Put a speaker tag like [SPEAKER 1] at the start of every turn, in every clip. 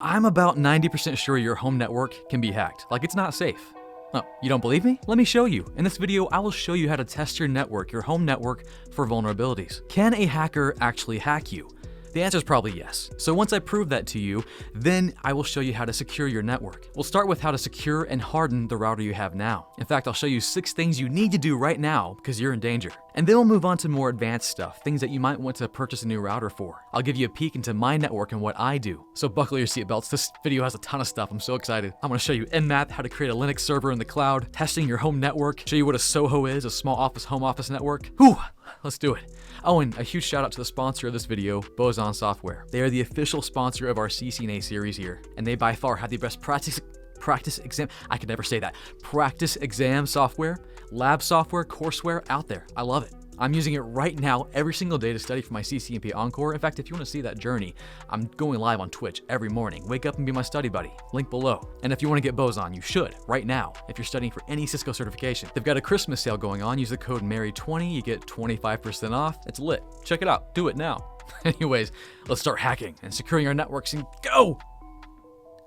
[SPEAKER 1] I'm about 90% sure your home network can be hacked. Like, it's not safe. Oh, you don't believe me? Let me show you. In this video, I will show you how to test your network, your home network, for vulnerabilities. Can a hacker actually hack you? The answer is probably yes. So once I prove that to you, then I will show you how to secure your network. We'll start with how to secure and harden the router you have now. In fact, I'll show you 6 things you need to do right now because you're in danger. And then we'll move on to more advanced stuff, things that you might want to purchase a new router for. I'll give you a peek into my network and what I do. So buckle your seatbelts. This video has a ton of stuff. I'm so excited. I'm going to show you nmap, how to create a Linux server in the cloud, testing your home network, show you what a SOHO is, a small office home office network. Whew, let's do it. Oh, and a huge shout out to the sponsor of this video, Boson Software. They are the official sponsor of our CCNA series here, and they by far have the best practice exam software, lab software, courseware out there. I love it. I'm using it right now every single day to study for my CCNP Encore. In fact, if you want to see that journey, I'm going live on Twitch every morning. Wake up and be my study buddy. Link below. And if you want to get Boson, you should right now if you're studying for any Cisco certification. They've got a Christmas sale going on. Use the code MARY20. You get 25% off. It's lit. Check it out. Do it now. Anyways, let's start hacking and securing our networks and go!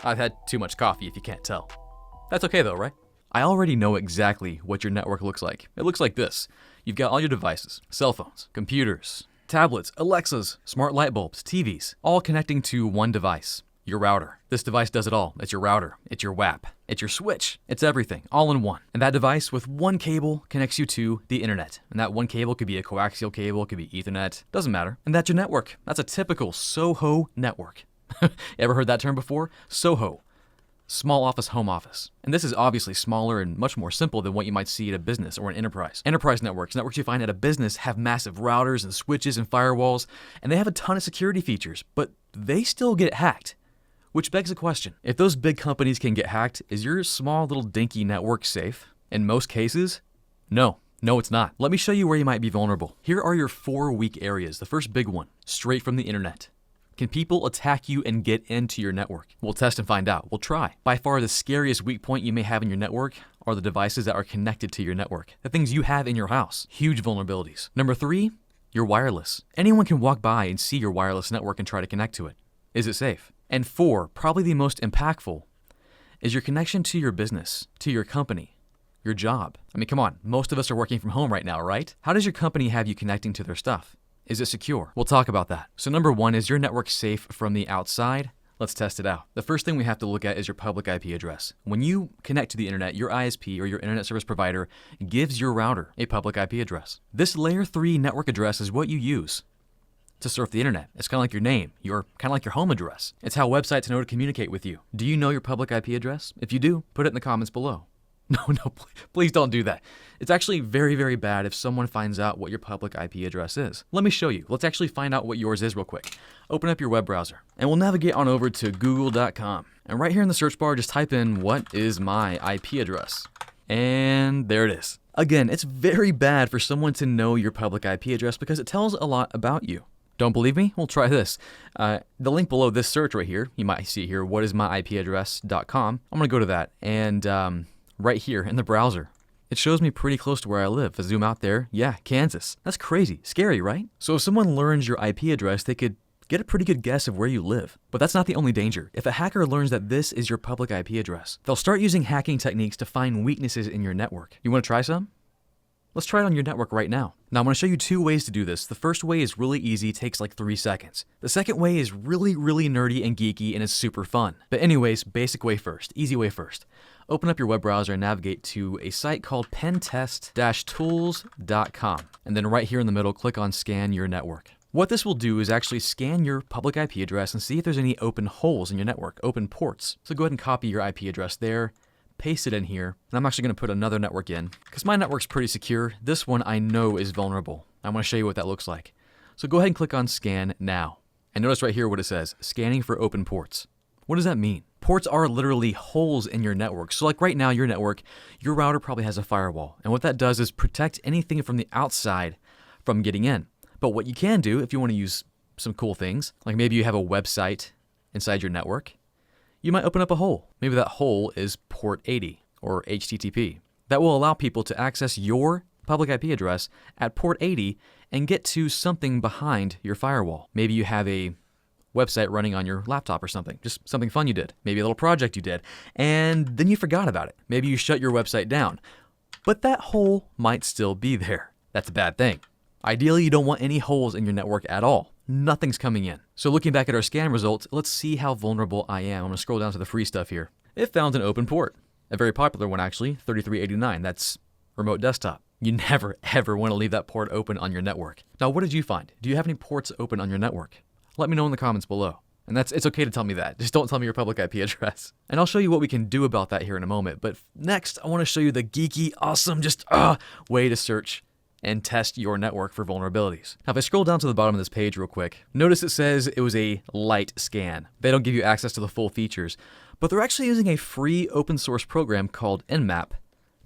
[SPEAKER 1] I've had too much coffee if you can't tell. That's okay though, right? I already know exactly what your network looks like. It looks like this. You've got all your devices, cell phones, computers, tablets, Alexas, smart light bulbs, TVs, all connecting to one device, your router. This device does it all. It's your router, it's your WAP, it's your switch, it's everything, all in one. And that device with one cable connects you to the internet. And that one cable could be a coaxial cable, it could be Ethernet, doesn't matter. And that's your network. That's a typical SOHO network. Ever heard that term before? SOHO. Small office, home office. And this is obviously smaller and much more simple than what you might see at a business or an enterprise. Enterprise networks you find at a business have massive routers and switches and firewalls, and they have a ton of security features, but they still get hacked. Which begs a question. If those big companies can get hacked, is your small little dinky network safe? In most cases, no. No, it's not. Let me show you where you might be vulnerable. Here are your 4 weak areas. The first big one, straight from the internet. Can people attack you and get into your network? We'll test and find out. We'll try. By far, the scariest weak point you may have in your network are the devices that are connected to your network, the things you have in your house. Huge vulnerabilities. Number 3, your wireless. Anyone can walk by and see your wireless network and try to connect to it. Is it safe? And 4, probably the most impactful, is your connection to your business, to your company, your job. I mean, come on, most of us are working from home right now, right? How does your company have you connecting to their stuff? Is it secure? We'll talk about that. So number 1, is your network safe from the outside? Let's test it out. The first thing we have to look at is your public IP address. When you connect to the internet, your ISP or your internet service provider gives your router a public IP address. This layer 3 network address is what you use to surf the internet. It's kind of like your name, kind of like your home address. It's how websites know to communicate with you. Do you know your public IP address? If you do, put it in the comments below. No, please don't do that. It's actually very, very bad if someone finds out what your public IP address is. Let me show you. Let's actually find out what yours is real quick. Open up your web browser, and we'll navigate on over to google.com. And right here in the search bar, just type in, what is my IP address? And there it is. Again, it's very bad for someone to know your public IP address because it tells a lot about you. Don't believe me? We'll try this. The link below this search right here, you might see here, whatismyipaddress.com. I'm going to go to that, and right here in the browser, it shows me pretty close to where I live. If I zoom out there, yeah, Kansas. That's crazy. Scary, right? So if someone learns your IP address, they could get a pretty good guess of where you live. But that's not the only danger. If a hacker learns that this is your public IP address, they'll start using hacking techniques to find weaknesses in your network. You want to try some? Let's try it on your network right now. Now I'm going to show you 2 ways to do this. The first way is really easy, takes like 3 seconds. The second way is really, really nerdy and geeky and is super fun. But anyways, basic way first, easy way first. Open up your web browser and navigate to a site called pentest-tools.com. And then right here in the middle, click on Scan Your Network. What this will do is actually scan your public IP address and see if there's any open holes in your network, open ports. So go ahead and copy your IP address there, paste it in here, and I'm actually going to put another network in because my network's pretty secure. This one I know is vulnerable. I want to show you what that looks like. So go ahead and click on Scan Now. And notice right here what it says, scanning for open ports. What does that mean? Ports are literally holes in your network. So like right now, your network, your router probably has a firewall. And what that does is protect anything from the outside from getting in. But what you can do if you want to use some cool things, like maybe you have a website inside your network, you might open up a hole. Maybe that hole is port 80 or HTTP. That will allow people to access your public IP address at port 80 and get to something behind your firewall. Maybe you have a website running on your laptop or something, just something fun you did, maybe a little project you did, and then you forgot about it. Maybe you shut your website down, but that hole might still be there. That's a bad thing. Ideally, you don't want any holes in your network at all. Nothing's coming in. So looking back at our scan results, let's see how vulnerable I am. I'm going to scroll down to the free stuff here. It found an open port. A very popular one, actually, 3389. That's remote desktop. You never, ever want to leave that port open on your network. Now, what did you find? Do you have any ports open on your network? Let me know in the comments below. And it's okay to tell me that. Just don't tell me your public IP address. And I'll show you what we can do about that here in a moment. But next, I want to show you the geeky, awesome, way to search and test your network for vulnerabilities. Now, if I scroll down to the bottom of this page real quick, notice it says it was a light scan. They don't give you access to the full features, but they're actually using a free open source program called nmap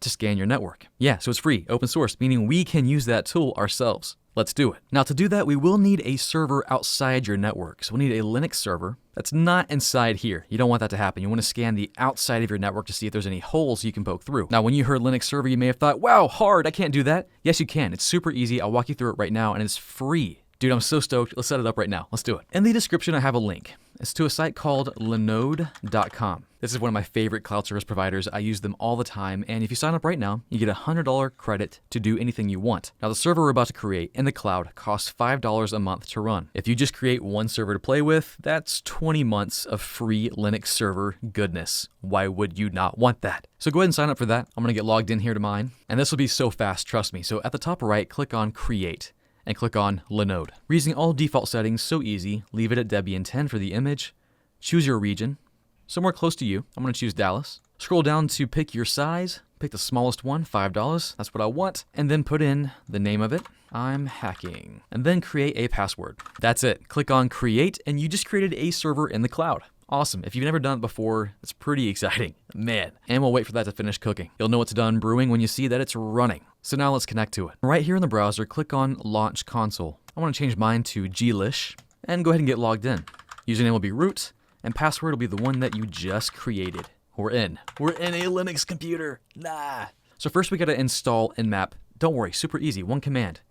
[SPEAKER 1] to scan your network. Yeah, so it's free, open source, meaning we can use that tool ourselves. Let's do it. Now, to do that, we will need a server outside your network. So we'll need a Linux server that's not inside here. You don't want that to happen. You want to scan the outside of your network to see if there's any holes you can poke through. Now, when you heard Linux server, you may have thought, wow, hard, I can't do that. Yes, you can. It's super easy. I'll walk you through it right now, and it's free. Dude, I'm so stoked. Let's set it up right now. Let's do it. In the description, I have a link. It's to a site called linode.com. This is one of my favorite cloud service providers. I use them all the time, and if you sign up right now, you get a $100 credit to do anything you want. Now, the server we're about to create in the cloud costs $5 a month to run. If you just create one server to play with, that's 20 months of free Linux server goodness. Why would you not want that? So go ahead and sign up for that. I'm going to get logged in here to mine, and this will be so fast, trust me. So at the top right, click on Create, and click on Linode. We're using all default settings, so easy. Leave it at Debian 10 for the image. Choose your region, somewhere close to you. I'm going to choose Dallas. Scroll down to pick your size. Pick the smallest one, $5. That's what I want. And then put in the name of it. I'm hacking. And then create a password. That's it. Click on Create, and you just created a server in the cloud. Awesome. If you've never done it before, it's pretty exciting. Man. And we'll wait for that to finish cooking. You'll know it's done brewing when you see that it's running. So now let's connect to it. Right here in the browser, click on Launch Console. I want to change mine to Glish and go ahead and get logged in. Username will be root, and password will be the one that you just created. We're in. We're in a Linux computer. Nah. So first we got to install nmap. Don't worry, super easy. One command.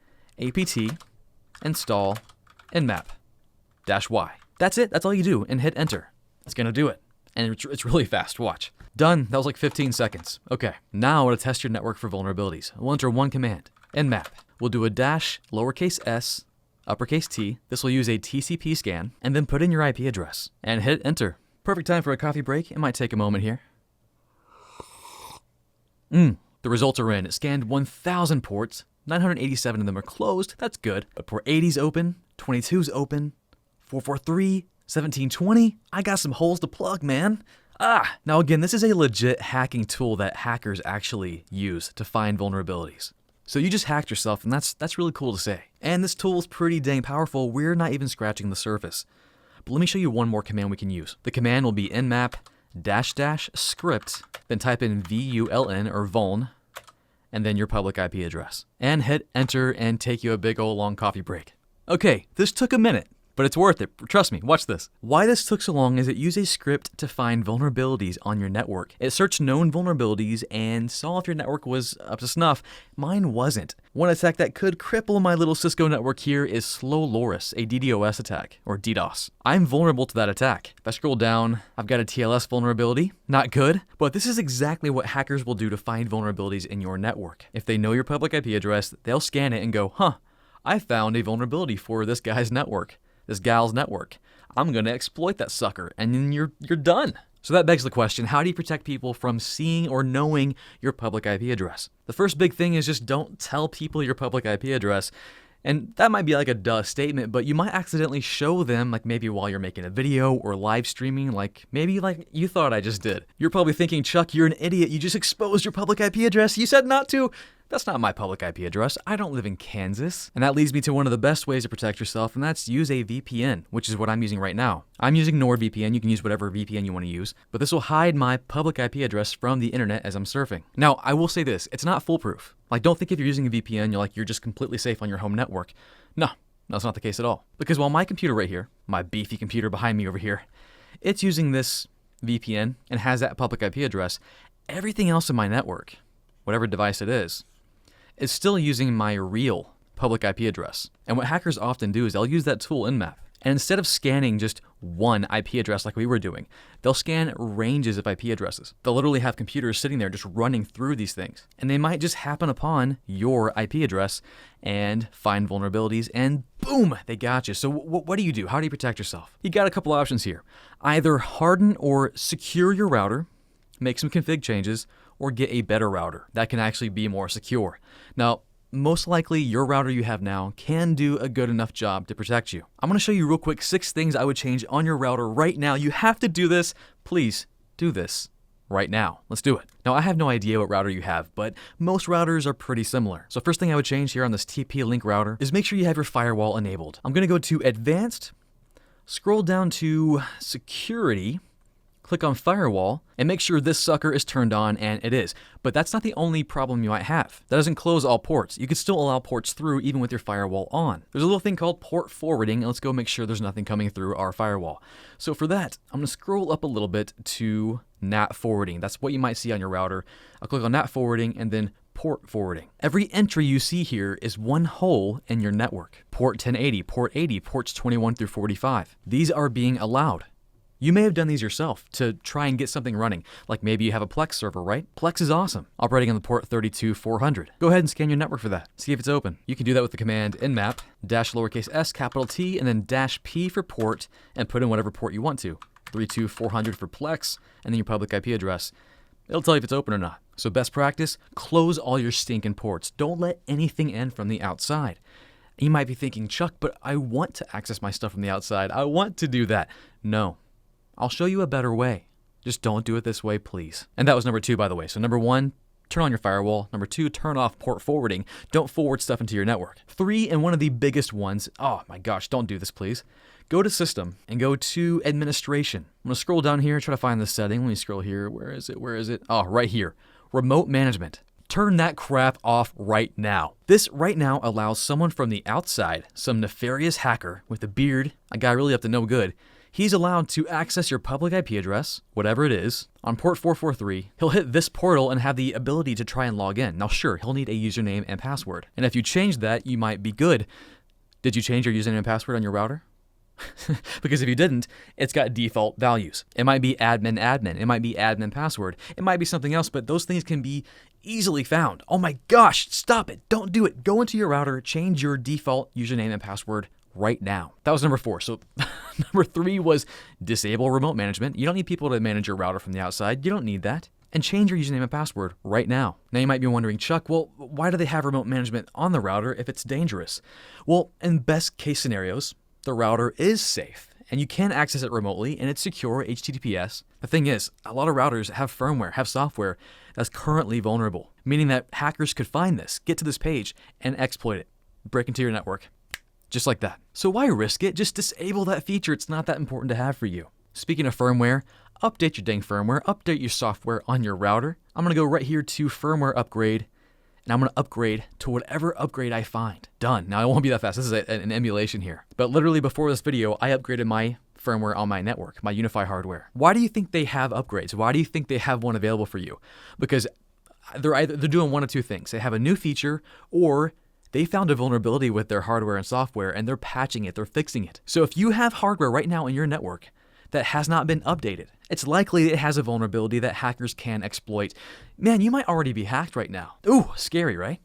[SPEAKER 1] apt install nmap-y. That's it. That's all you do, and hit enter. It's going to do it. And it's really fast. Watch. Done. That was like 15 seconds. Okay. Now to test your network for vulnerabilities, we'll enter one command. nmap. We'll do a dash lowercase s, uppercase T. This will use a TCP scan, and then put in your IP address and hit enter. Perfect time for a coffee break. It might take a moment here. The results are in. It scanned 1,000 ports. 987 of them are closed. That's good. But port 80's open. 22's open. 443. 1720, I got some holes to plug, man. Now again, this is a legit hacking tool that hackers actually use to find vulnerabilities. So you just hacked yourself, and that's really cool to say. And this tool is pretty dang powerful. We're not even scratching the surface. But let me show you one more command we can use. The command will be nmap --script, then type in vuln or vuln, and then your public IP address. And hit enter and take you a big old long coffee break. Okay, this took a minute. But it's worth it. Trust me, watch this. Why this took so long is it used a script to find vulnerabilities on your network. It searched known vulnerabilities and saw if your network was up to snuff. Mine wasn't. One attack that could cripple my little Cisco network here is Slow Loris, a DDoS attack, or DDoS. I'm vulnerable to that attack. If I scroll down, I've got a TLS vulnerability. Not good, but this is exactly what hackers will do to find vulnerabilities in your network. If they know your public IP address, they'll scan it and go, I found a vulnerability for this guy's network. This gal's network. I'm going to exploit that sucker, and then you're done. So that begs the question, how do you protect people from seeing or knowing your public IP address? The first big thing is just don't tell people your public IP address. And that might be like a duh statement, but you might accidentally show them, like maybe while you're making a video or live streaming, like maybe like you thought I just did. You're probably thinking, Chuck, you're an idiot. You just exposed your public IP address. You said not to. That's not my public IP address. I don't live in Kansas. And that leads me to one of the best ways to protect yourself, and that's use a VPN, which is what I'm using right now. I'm using NordVPN. You can use whatever VPN you want to use, but this will hide my public IP address from the internet as I'm surfing. Now, I will say this, it's not foolproof. Like, don't think if you're using a VPN, you're just completely safe on your home network. No, that's not the case at all. Because while my computer right here, my beefy computer behind me over here, it's using this VPN and has that public IP address, everything else in my network, whatever device it is still using my real public IP address. And what hackers often do is they'll use that tool nmap, And instead of scanning just one IP address like we were doing, they'll scan ranges of IP addresses. They'll literally have computers sitting there just running through these things. And they might just happen upon your IP address and find vulnerabilities, and boom, they got you. So what do you do? How do you protect yourself? You got a couple options here. Either harden or secure your router, make some config changes, or get a better router that can actually be more secure. Now, most likely your router you have now can do a good enough job to protect you. I'm going to show you real quick 6 things I would change on your router right now. You have to do this. Please do this right now. Let's do it. Now, I have no idea what router you have, but most routers are pretty similar. So first thing I would change here on this TP-Link router is make sure you have your firewall enabled. I'm going to go to Advanced, scroll down to Security, click on Firewall, and make sure this sucker is turned on, and it is. But that's not the only problem you might have. That doesn't close all ports. You can still allow ports through even with your firewall on. There's a little thing called port forwarding, and let's go make sure there's nothing coming through our firewall. So for that, I'm going to scroll up a little bit to NAT forwarding. That's what you might see on your router. I'll click on NAT forwarding and then port forwarding. Every entry you see here is one hole in your network. Port 1080, port 80, ports 21 through 45. These are being allowed. You may have done these yourself to try and get something running, like maybe you have a Plex server, right? Plex is awesome, operating on the port 32400. Go ahead and scan your network for that. See if it's open. You can do that with the command nmap, -s, capital T, and then -p for port, and put in whatever port you want to. 32400 for Plex, and then your public IP address. It'll tell you if it's open or not. So best practice, close all your stinking ports. Don't let anything in from the outside. You might be thinking, Chuck, but I want to access my stuff from the outside. I want to do that. No. I'll show you a better way. Just don't do it this way, please. And that was number 2, by the way. So number 1, turn on your firewall. Number 2, turn off port forwarding. Don't forward stuff into your network. 3, and one of the biggest ones, oh my gosh, don't do this, please. Go to System and go to Administration. I'm going to scroll down here and try to find this setting. Let me scroll here. Where is it? Oh, right here. Remote Management. Turn that crap off right now. This right now allows someone from the outside, some nefarious hacker with a beard, a guy really up to no good, he's allowed to access your public IP address, whatever it is, on port 443. He'll hit this portal and have the ability to try and log in. Now, sure, he'll need a username and password. And if you change that, you might be good. Did you change your username and password on your router? Because if you didn't, it's got default values. It might be admin. It might be admin password. It might be something else, but those things can be easily found. Oh my gosh, stop it. Don't do it. Go into your router, change your default username and password right now. That was number 4. So number 3 was disable remote management. You don't need people to manage your router from the outside. You don't need that. And change your username and password right now. Now you might be wondering, Chuck, well, why do they have remote management on the router if it's dangerous? Well, in best case scenarios, the router is safe and you can access it remotely and it's secure HTTPS. The thing is, a lot of routers have firmware, have software that's currently vulnerable, meaning that hackers could find this, get to this page, and exploit it, break into your network. Just like that. So why risk it? Just disable that feature. It's not that important to have for you. Speaking of firmware, update your dang firmware, update your software on your router. I'm going to go right here to firmware upgrade, and I'm going to upgrade to whatever upgrade I find. Done. Now, it won't be that fast. This is an emulation here. But literally before this video, I upgraded my firmware on my network, my Unify hardware. Why do you think they have upgrades? Why do you think they have one available for you? Because they're doing one of 2 things. They have a new feature, or they found a vulnerability with their hardware and software, and they're patching it, they're fixing it. So if you have hardware right now in your network that has not been updated, it's likely it has a vulnerability that hackers can exploit. Man, you might already be hacked right now. Ooh, scary, right?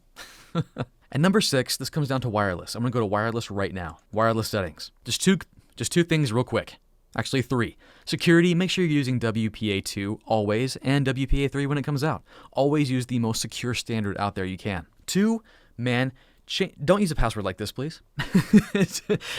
[SPEAKER 1] And number 6, this comes down to wireless. I'm gonna go to wireless right now. Wireless settings. Just two things real quick. Actually 3. Security, make sure you're using WPA2 always, and WPA3 when it comes out. Always use the most secure standard out there you can. 2, man, don't use a password like this, please.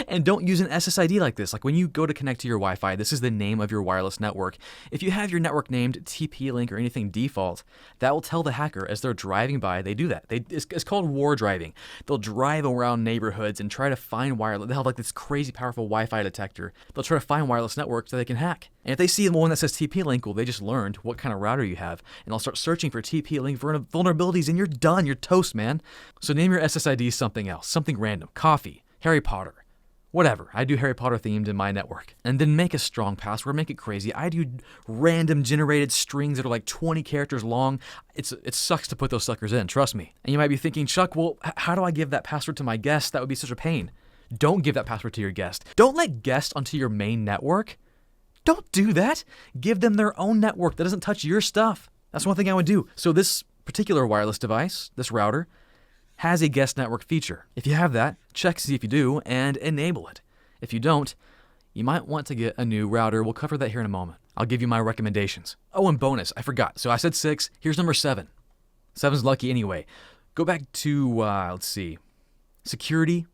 [SPEAKER 1] And don't use an SSID like this. Like when you go to connect to your Wi-Fi, this is the name of your wireless network. If you have your network named TP-Link or anything default, that will tell the hacker as they're driving by, they do that. It's called war driving. They'll drive around neighborhoods and try to find wireless. They'll have like this crazy powerful Wi-Fi detector. They'll try to find wireless networks that they can hack. And if they see the one that says TP-Link, well, they just learned what kind of router you have, and they'll start searching for TP-Link vulnerabilities, and you're done. You're toast, man. So name your SSID something else, something random. Coffee, Harry Potter, whatever. I do Harry Potter themed in my network. And then make a strong password, make it crazy. I do random generated strings that are like 20 characters long. It sucks to put those suckers in, trust me. And you might be thinking, Chuck, well, how do I give that password to my guests? That would be such a pain. Don't give that password to your guest. Don't let guests onto your main network. Don't do that. Give them their own network that doesn't touch your stuff. That's one thing I would do. So this particular wireless device, this router, has a guest network feature. If you have that, check to see if you do and enable it. If you don't, you might want to get a new router. We'll cover that here in a moment. I'll give you my recommendations. Oh, and bonus, I forgot. So I said 6. Here's number 7. 7's lucky anyway. Go back to, let's see, security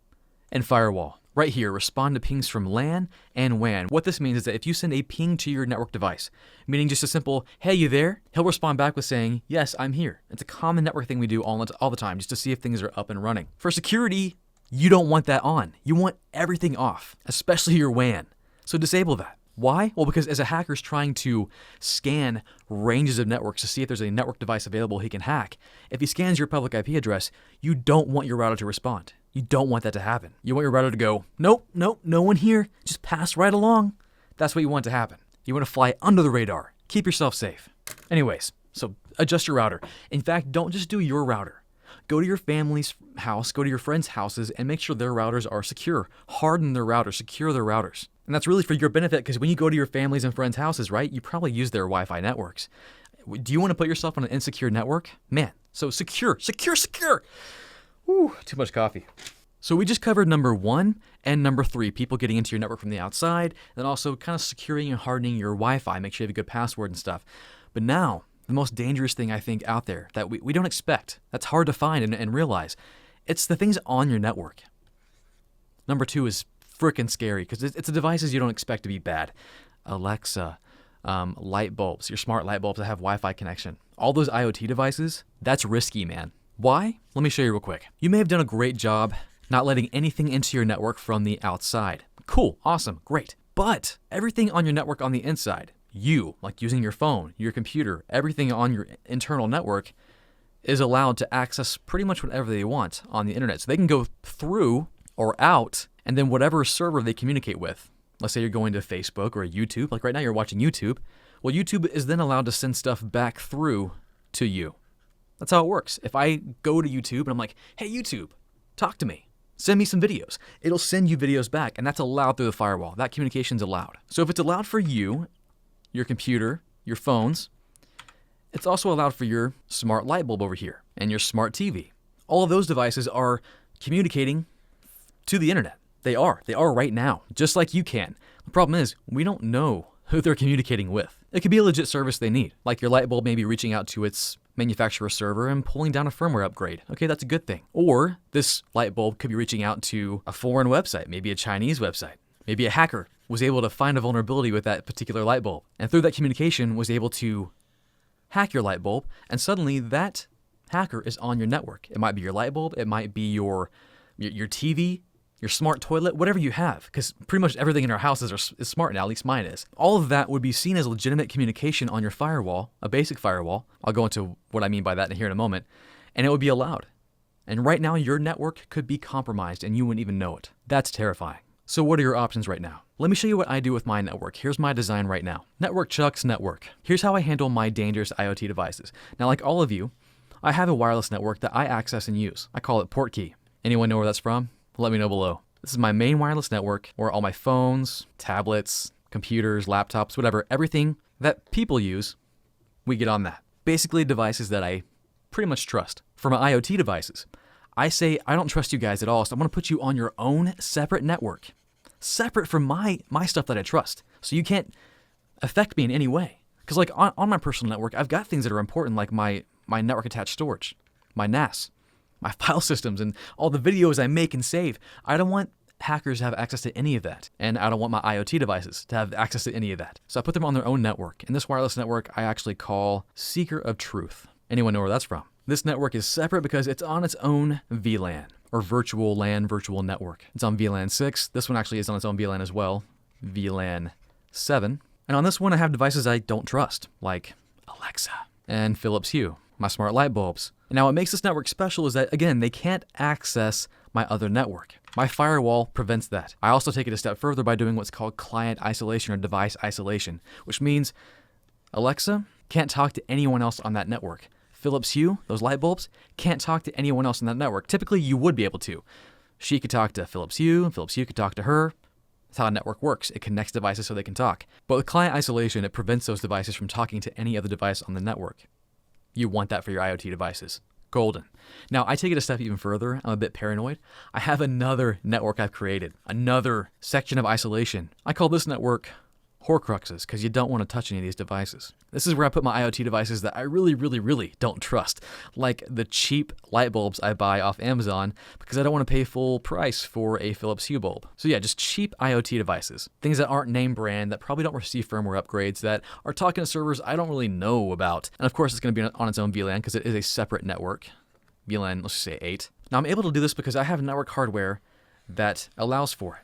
[SPEAKER 1] and firewall. Right here, respond to pings from LAN and WAN. What this means is that if you send a ping to your network device, meaning just a simple, hey, you there? He'll respond back with saying, yes, I'm here. It's a common network thing we do all the time just to see if things are up and running. For security, you don't want that on. You want everything off, especially your WAN. So disable that. Why? Well, because as a hacker's trying to scan ranges of networks to see if there's a network device available he can hack, if he scans your public IP address, you don't want your router to respond. You don't want that to happen. You want your router to go, nope, no one here. Just pass right along. That's what you want to happen. You want to fly under the radar. Keep yourself safe. Anyways, so adjust your router. In fact, don't just do your router. Go to your family's house, go to your friends' houses, and make sure their routers are secure. Harden their routers, secure their routers. And that's really for your benefit because when you go to your families and friends' houses, right, you probably use their Wi-Fi networks. Do you want to put yourself on an insecure network? Man, so secure. Whew, too much coffee. So we just covered number 1 and number 3, people getting into your network from the outside, and also kind of securing and hardening your Wi-Fi, make sure you have a good password and stuff. But now, the most dangerous thing I think out there that we don't expect, that's hard to find and realize, it's the things on your network. Number 2 is freaking scary because it's the devices you don't expect to be bad. Alexa, light bulbs, your smart light bulbs that have Wi-Fi connection. All those IoT devices, that's risky, man. Why? Let me show you real quick. You may have done a great job not letting anything into your network from the outside. Cool, awesome, great. But everything on your network on the inside, you, like using your phone, your computer, everything on your internal network is allowed to access pretty much whatever they want on the internet. So they can go through or out, and then whatever server they communicate with. Let's say you're going to Facebook or YouTube, like right now you're watching YouTube. Well, YouTube is then allowed to send stuff back through to you. That's how it works. If I go to YouTube and I'm like, hey, YouTube, talk to me. Send me some videos. It'll send you videos back, and that's allowed through the firewall. That communication's allowed. So if it's allowed for you, your computer, your phones, it's also allowed for your smart light bulb over here and your smart TV. All of those devices are communicating to the internet. They are right now, just like you can. The problem is we don't know who they're communicating with. It could be a legit service they need, like your light bulb may be reaching out to its manufacturer server and pulling down a firmware upgrade. Okay, that's a good thing. Or this light bulb could be reaching out to a foreign website, maybe a Chinese website. Maybe a hacker was able to find a vulnerability with that particular light bulb, and through that communication was able to hack your light bulb, and suddenly that hacker is on your network. It might be your light bulb, it might be your TV, your smart toilet, whatever you have, because pretty much everything in our houses is smart now, at least mine is. All of that would be seen as legitimate communication on your firewall, a basic firewall. I'll go into what I mean by that here in a moment, and it would be allowed. And right now, your network could be compromised and you wouldn't even know it. That's terrifying. So what are your options right now? Let me show you what I do with my network. Here's my design right now. NetworkChuck's network. Here's how I handle my dangerous IoT devices. Now, like all of you, I have a wireless network that I access and use. I call it port key. Anyone know where that's from? Let me know below. This is my main wireless network where all my phones, tablets, computers, laptops, whatever, everything that people use, we get on that. Basically devices that I pretty much trust. For my IoT devices, I say I don't trust you guys at all, so I'm going to put you on your own separate network. Separate from my stuff that I trust. So you can't affect me in any way. Because like on my personal network, I've got things that are important like my network attached storage, my NAS, my file systems, and all the videos I make and save. I don't want hackers to have access to any of that. And I don't want my IoT devices to have access to any of that. So I put them on their own network. And this wireless network I actually call Seeker of Truth. Anyone know where that's from? This network is separate because it's on its own VLAN, or virtual LAN virtual network. It's on VLAN 6. This one actually is on its own VLAN as well, VLAN 7. And on this one I have devices I don't trust, like Alexa and Philips Hue, my smart light bulbs. And now what makes this network special is that, again, they can't access my other network. My firewall prevents that. I also take it a step further by doing what's called client isolation or device isolation, which means Alexa can't talk to anyone else on that network. Philips Hue, those light bulbs, can't talk to anyone else on that network. Typically, you would be able to. She could talk to Philips Hue, and Philips Hue could talk to her. That's how a network works. It connects devices so they can talk. But with client isolation, it prevents those devices from talking to any other device on the network. You want that for your IoT devices. Golden. Now, I take it a step even further. I'm a bit paranoid. I have another network I've created, another section of isolation. I call this network Horcruxes, because you don't want to touch any of these devices. This is where I put my IoT devices that I really don't trust, like the cheap light bulbs I buy off Amazon because I don't want to pay full price for a Philips Hue bulb. So yeah, just cheap IoT devices, things that aren't name brand, that probably don't receive firmware upgrades, that are talking to servers I don't really know about. And of course, it's going to be on its own VLAN because it is a separate network. VLAN, let's just say 8. Now I'm able to do this because I have network hardware that allows for it.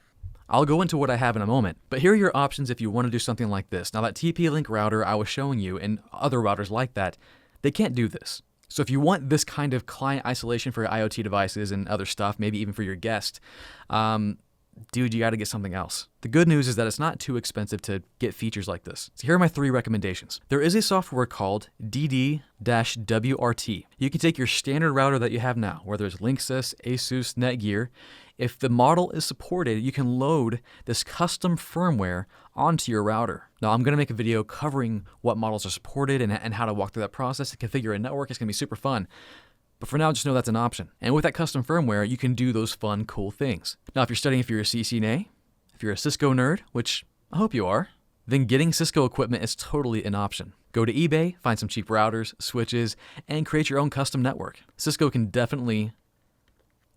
[SPEAKER 1] I'll go into what I have in a moment, but here are your options if you want to do something like this. Now that TP-Link router I was showing you and other routers like that, they can't do this. So if you want this kind of client isolation for your IoT devices and other stuff, maybe even for your guest, dude, you got to get something else. The good news is that it's not too expensive to get features like this. So here are my 3 recommendations. There is a software called DD-WRT. You can take your standard router that you have now, whether it's Linksys, Asus, Netgear. If the model is supported, you can load this custom firmware onto your router. Now, I'm going to make a video covering what models are supported and how to walk through that process and configure a network. It's going to be super fun. But for now, just know that's an option. And with that custom firmware, you can do those fun, cool things. Now, if you're studying for your CCNA, if you're a Cisco nerd, which I hope you are, then getting Cisco equipment is totally an option. Go to eBay, find some cheap routers, switches, and create your own custom network. Cisco can definitely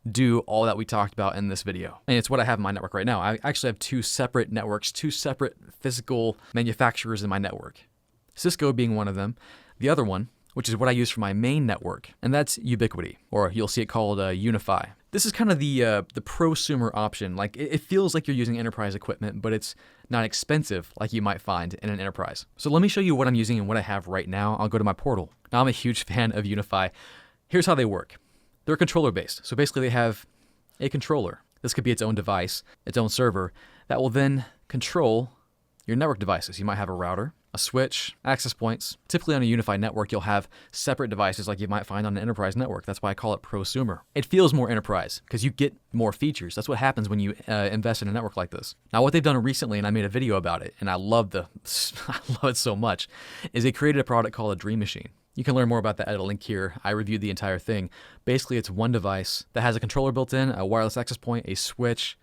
[SPEAKER 1] do all that we talked about in this video. And it's what I have in my network right now. I actually have 2 separate networks, 2 separate physical manufacturers in my network. Cisco being one of them. The other one, which is what I use for my main network, and that's Ubiquiti, or you'll see it called Unify. This is kind of the prosumer option. Like it feels like you're using enterprise equipment, but it's not expensive like you might find in an enterprise. So let me show you what I'm using and what I have right now. I'll go to my portal. Now I'm a huge fan of Unify. Here's how they work. They're controller based. So basically they have a controller. This could be its own device, its own server, that will then control your network devices. You might have a router, a switch, access points. Typically on a unified network, you'll have separate devices like you might find on an enterprise network. That's why I call it prosumer. It feels more enterprise because you get more features. That's what happens when you invest in a network like this. Now, what they've done recently, and I made a video about it, and I love it so much, is they created a product called a Dream Machine. You can learn more about that at a link here. I reviewed the entire thing. Basically, it's one device that has a controller built in, a wireless access point, a switch,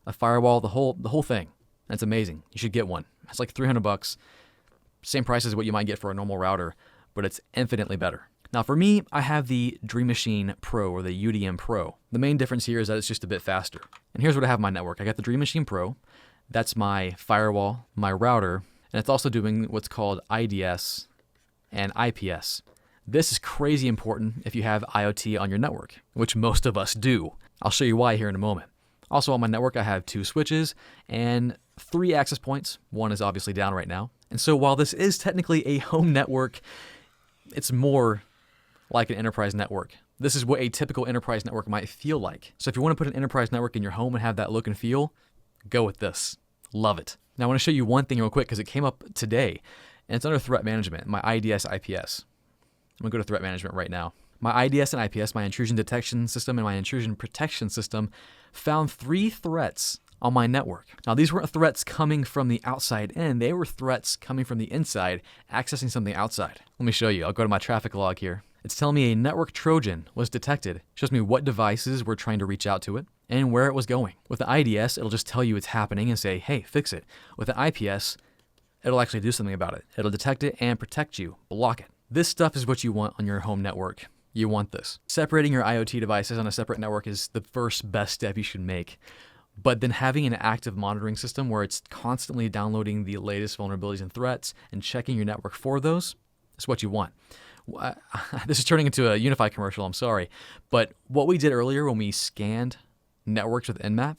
[SPEAKER 1] a firewall, the whole thing. That's amazing. You should get one. It's like $300. Same price as what you might get for a normal router, but it's infinitely better. Now for me, I have the Dream Machine Pro or the UDM Pro. The main difference here is that it's just a bit faster. And here's what I have on my network. I got the Dream Machine Pro. That's my firewall, my router, and it's also doing what's called IDS and IPS. This is crazy important if you have IoT on your network, which most of us do. I'll show you why here in a moment. Also on my network, I have 2 switches and 3 access points. One is obviously down right now. And so while this is technically a home network, it's more like an enterprise network. This is what a typical enterprise network might feel like. So if you want to put an enterprise network in your home and have that look and feel, go with this. Love it. Now I want to show you one thing real quick because it came up today. And it's under threat management, my IDS IPS. I'm going to go to threat management right now. My IDS and IPS, my intrusion detection system and my intrusion protection system, found 3 threats on my network. Now, these weren't threats coming from the outside in. They were threats coming from the inside, accessing something outside. Let me show you. I'll go to my traffic log here. It's telling me a network Trojan was detected. It shows me what devices were trying to reach out to it and where it was going. With the IDS, it'll just tell you it's happening and say, hey, fix it. With the IPS, it'll actually do something about it. It'll detect it and protect you, block it. This stuff is what you want on your home network. You want this. Separating your IoT devices on a separate network is the first best step you should make. But then having an active monitoring system where it's constantly downloading the latest vulnerabilities and threats and checking your network for those is what you want. This is turning into a Unify commercial, I'm sorry. But what we did earlier when we scanned networks with nmap,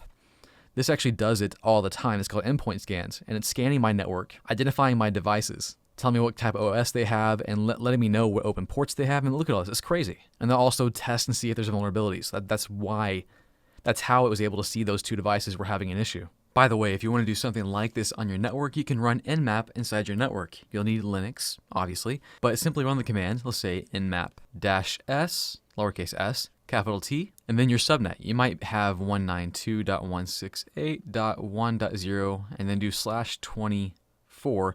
[SPEAKER 1] this actually does it all the time. It's called endpoint scans, and it's scanning my network, identifying my devices, telling me what type of OS they have, and letting me know what open ports they have. And look at all this. It's crazy. And they'll also test and see if there's vulnerabilities. That's how it was able to see those 2 devices were having an issue. By the way, if you want to do something like this on your network, you can run nmap inside your network. You'll need Linux, obviously, but simply run the command. Let's say nmap-s lowercase s, capital T, and then your subnet. You might have 192.168.1.0 and then do /24.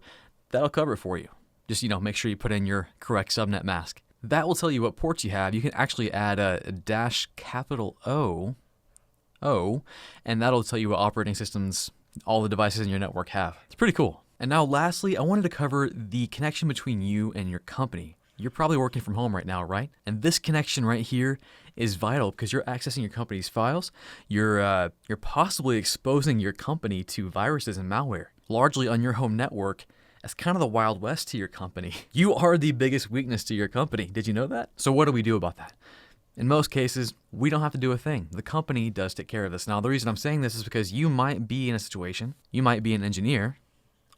[SPEAKER 1] That'll cover it for you. Just, make sure you put in your correct subnet mask. That will tell you what ports you have. You can actually add a dash capital O, and that'll tell you what operating systems all the devices in your network have. It's pretty cool. And now lastly, I wanted to cover the connection between you and your company. You're probably working from home right now, right? And this connection right here is vital because you're accessing your company's files. You're possibly exposing your company to viruses and malware, largely on your home network. That's kind of the Wild West to your company. You are the biggest weakness to your company. Did you know that? So what do we do about that? In most cases, we don't have to do a thing. The company does take care of this. Now, the reason I'm saying this is because you might be in a situation, you might be an engineer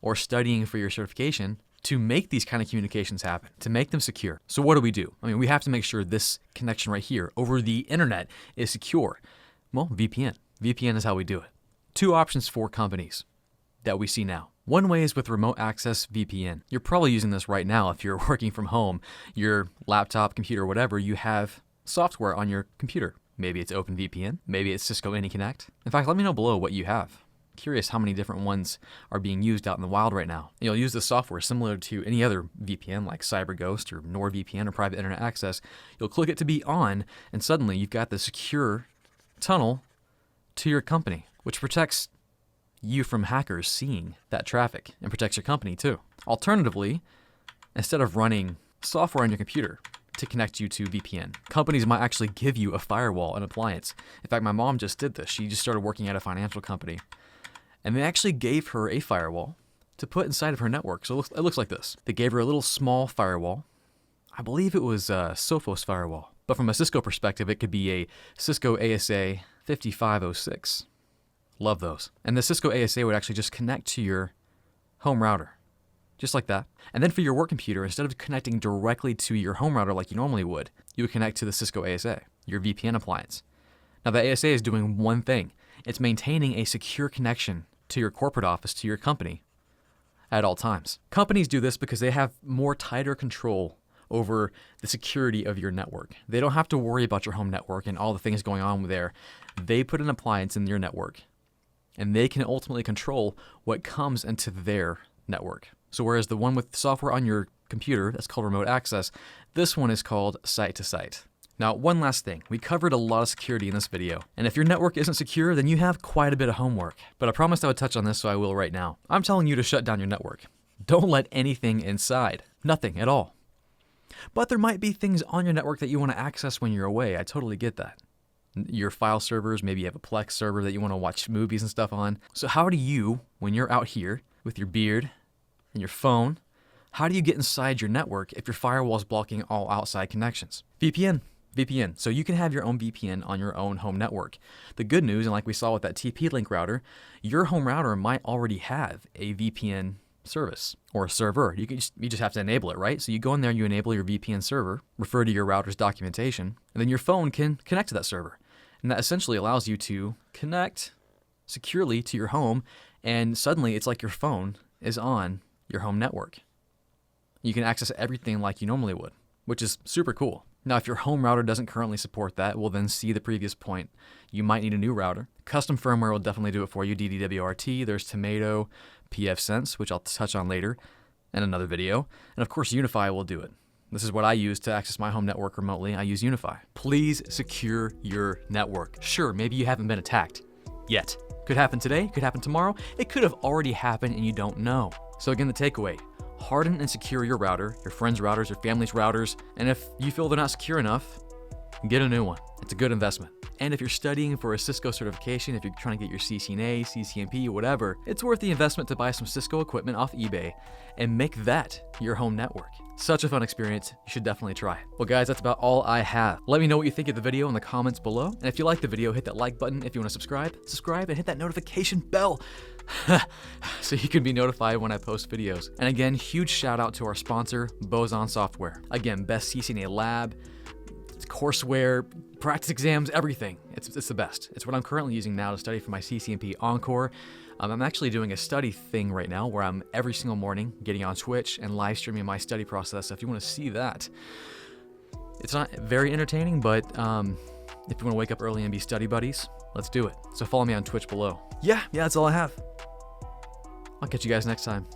[SPEAKER 1] or studying for your certification to make these kind of communications happen, to make them secure. So what do? We have to make sure this connection right here over the internet is secure. Well, VPN. VPN is how we do it. Two options for companies that we see now. One way is with remote access VPN. You're probably using this right now if you're working from home. Your laptop, computer, whatever, you have software on your computer. Maybe it's OpenVPN, maybe it's Cisco AnyConnect. In fact, let me know below what you have. Curious how many different ones are being used out in the wild right now. You'll use the software similar to any other VPN like CyberGhost or NordVPN or private internet access. You'll click it to be on, and suddenly you've got the secure tunnel to your company, which protects you from hackers seeing that traffic and protects your company too. Alternatively, instead of running software on your computer to connect you to VPN, companies might actually give you a firewall, an appliance. In fact, my mom just did this. She just started working at a financial company, and they actually gave her a firewall to put inside of her network. So it looks like this. They gave her a little small firewall. I believe it was a Sophos firewall. But from a Cisco perspective, it could be a Cisco ASA 5506. Love those. And the Cisco ASA would actually just connect to your home router, just like that. And then for your work computer, instead of connecting directly to your home router like you normally would, you would connect to the Cisco ASA, your VPN appliance. Now the ASA is doing one thing. It's maintaining a secure connection to your corporate office, to your company, at all times. Companies do this because they have more tighter control over the security of your network. They don't have to worry about your home network and all the things going on there. They put an appliance in your network, and they can ultimately control what comes into their network. So whereas the one with software on your computer, that's called remote access, this one is called site to site. Now, one last thing. We covered a lot of security in this video, and if your network isn't secure, then you have quite a bit of homework. But I promised I would touch on this, so I will right now. I'm telling you to shut down your network. Don't let anything inside. Nothing at all. But there might be things on your network that you want to access when you're away. I totally get that. Your file servers, maybe you have a Plex server that you want to watch movies and stuff on. So how do you, when you're out here with your beard and your phone, how do you get inside your network if your firewall is blocking all outside connections? VPN. So you can have your own VPN on your own home network. The good news, and like we saw with that TP-Link router, your home router might already have a VPN service or a server. You just have to enable it, right? So you go in there, you enable your VPN server, refer to your router's documentation, and then your phone can connect to that server. And that essentially allows you to connect securely to your home, and suddenly it's like your phone is on your home network. You can access everything like you normally would, which is super cool. Now, if your home router doesn't currently support that, well then see the previous point. You might need a new router. Custom firmware will definitely do it for you. DDWRT, there's Tomato, pfSense, which I'll touch on later in another video. And of course, Unify will do it. This is what I use to access my home network remotely. I use Unify. Please secure your network. Sure, maybe you haven't been attacked yet. Could happen today, could happen tomorrow. It could have already happened and you don't know. So again, the takeaway. Harden and secure your router, your friends' routers, your family's routers, and if you feel they're not secure enough, get a new one. It's a good investment. And if you're studying for a Cisco certification, if you're trying to get your CCNA, CCNP, whatever, it's worth the investment to buy some Cisco equipment off eBay and make that your home network. Such a fun experience. You should definitely try it. Well, guys, that's about all I have. Let me know what you think of the video in the comments below. And if you like the video, hit that like button. If you want to subscribe and hit that notification bell so you can be notified when I post videos. And again, huge shout out to our sponsor, Boson Software. Again, best CCNA lab, courseware, practice exams, everything. It's the best. It's what I'm currently using now to study for my CCNP Encore. I'm actually doing a study thing right now where I'm every single morning getting on Twitch and live streaming my study process. So if you want to see that, It's not very entertaining, but if you want to wake up early and be study buddies, let's do it. So follow me on Twitch below. Yeah, that's all I have. I'll catch you guys next time.